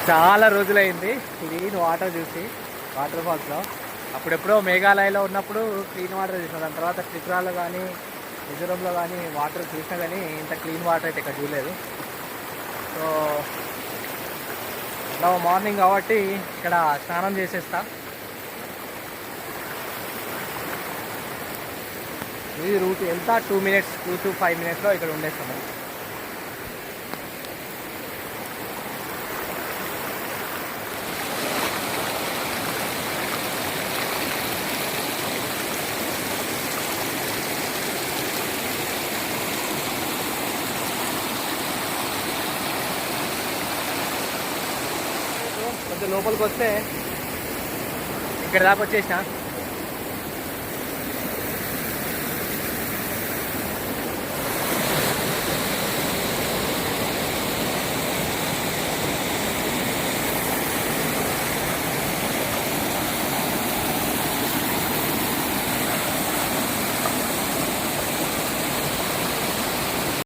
చాలా రోజులైంది clean water చూసి వాటర్ ఫాల్స్లో. అప్పుడెప్పుడో మేఘాలయలో ఉన్నప్పుడు క్లీన్ వాటర్ చూసిన, దాని తర్వాత త్రిపురాలో కానీ మిజోరంలో కానీ వాటర్ చూసినా కానీ ఇంత క్లీన్ వాటర్ అయితే ఇక్కడ చూడలేదు. సో మార్నింగ్ కాబట్టి ఇక్కడ స్నానం చేసేస్తా. ఇది రూట్ ఎంత 2 minutes 2 to 5 minutesలో ఇక్కడ ఉండేస్తాము. కొంచెం లోపలికి వస్తే ఇక్కడ దాకా వచ్చేసిన.